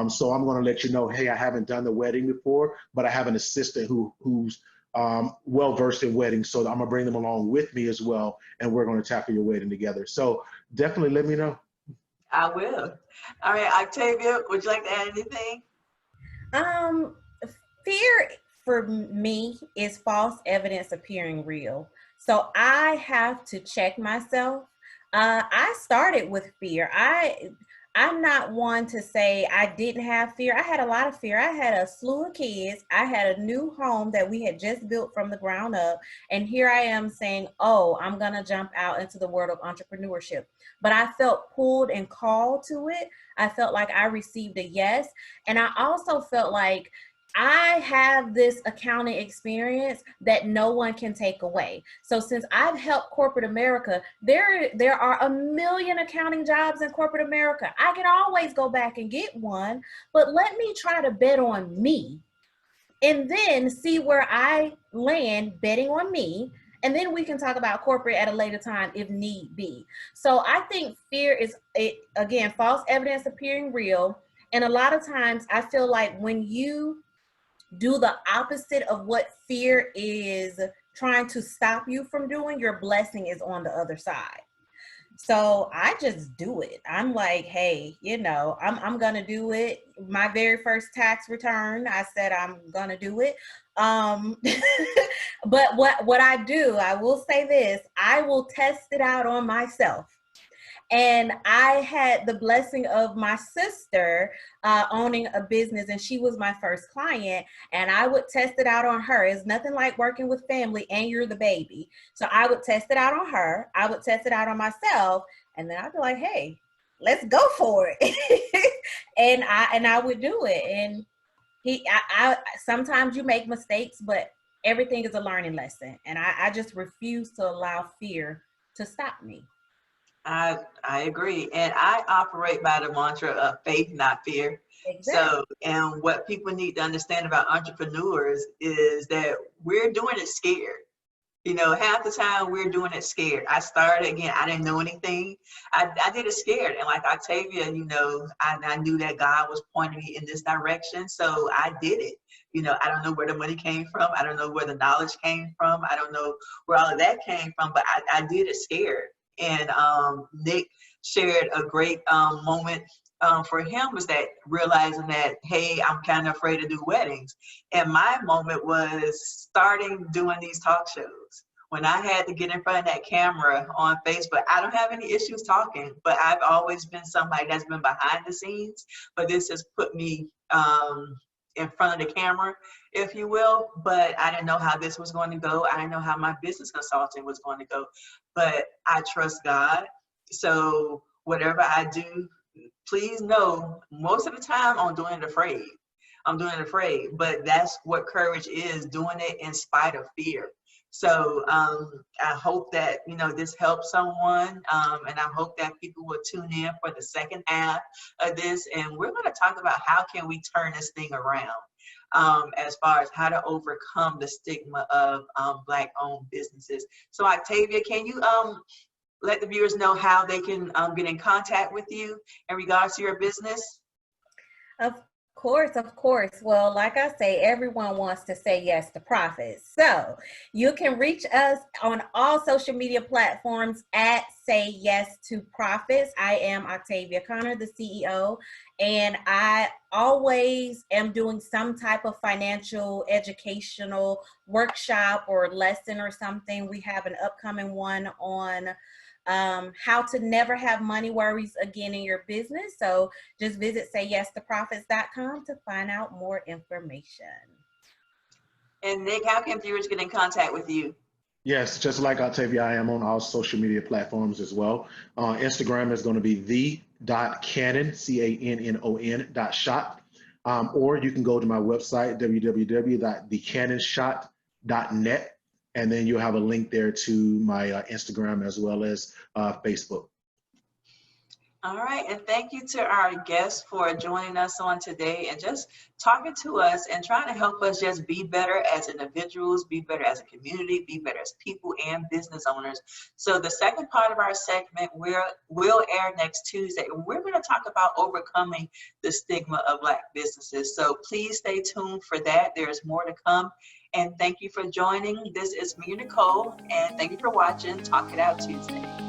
So I'm going to let you know, hey, I haven't done the wedding before, but I have an assistant who's well-versed in weddings. So I'm going to bring them along with me as well, and we're going to tackle your wedding together. So definitely let me know. I will. All right, Octavia, would you like to add anything? Fear for me is false evidence appearing real. So I have to check myself. I started with fear. I'm not one to say I didn't have fear. I had a lot of fear. I had a slew of kids. I had a new home that we had just built from the ground up. And here I am saying, oh, I'm going to jump out into the world of entrepreneurship. But I felt pulled and called to it. I felt like I received a yes. And I also felt like I have this accounting experience that no one can take away. So since I've helped corporate America, there are a million accounting jobs in corporate America. I can always go back and get one, but let me try to bet on me and then see where I land betting on me. And then we can talk about corporate at a later time if need be. So I think fear is, again, false evidence appearing real. And a lot of times I feel like when you do the opposite of what fear is trying to stop you from doing, your blessing is on the other side. So I just do it. I'm like, hey, I'm gonna do it. My very first tax return, I said I'm gonna do it. But what I do, I will say this, I will test it out on myself. And I had the blessing of my sister owning a business, and she was my first client. And I would test it out on her. It's nothing like working with family and you're the baby. So I would test it out on her. I would test it out on myself. And then I'd be like, hey, let's go for it. and I would do it. And I sometimes you make mistakes, but everything is a learning lesson. And I just refuse to allow fear to stop me. I agree. And I operate by the mantra of faith, not fear. Exactly. So, and what people need to understand about entrepreneurs is that we're doing it scared. Half the time we're doing it scared. I started, again, I didn't know anything. I did it scared. And like Octavia, I knew that God was pointing me in this direction. So I did it. I don't know where the money came from. I don't know where the knowledge came from. I don't know where all of that came from, but I did it scared. And Nick shared a great moment for him was that realizing that, hey, I'm kind of afraid to do weddings. And my moment was starting doing these talk shows. When I had to get in front of that camera on Facebook, I don't have any issues talking, but I've always been somebody that's been behind the scenes. But this has put me in front of the camera, if you will, but I didn't know how this was going to go. I didn't know how my business consulting was going to go, but I trust God. So whatever I do, please know most of the time I'm doing it afraid. But that's what courage is, doing it in spite of fear. So I hope that, this helps someone. And I hope that people will tune in for the second half of this. And we're going to talk about how can we turn this thing around as far as how to overcome the stigma of Black-owned businesses. So Octavia, can you let the viewers know how they can get in contact with you in regards to your business? Of course. Well, like I say, everyone wants to say yes to profits. So you can reach us on all social media platforms at Say Yes to Profits. I am Octavia Conner, the CEO, and I always am doing some type of financial educational workshop or lesson or something. We have an upcoming one on how to never have money worries again in your business. So just visit sayyesToProfits.com to find out more information. And Nick, how can viewers get in contact with you? Yes, just like Octavia, I am on all social media platforms as well. Instagram is going to be the.cannon, CANNON.shop. Or you can go to my website, www.thecannonshot.net. And then you'll have a link there to my Instagram as well as Facebook. All right, and thank you to our guests for joining us on today and just talking to us and trying to help us just be better as individuals, be better as a community, be better as people and business owners. So the second part of our segment will air next Tuesday. We're going to talk about overcoming the stigma of Black businesses. So please stay tuned for that. There's more to come. And thank you for joining. This is Mina Nicole, and thank you for watching Talk It Out Tuesday.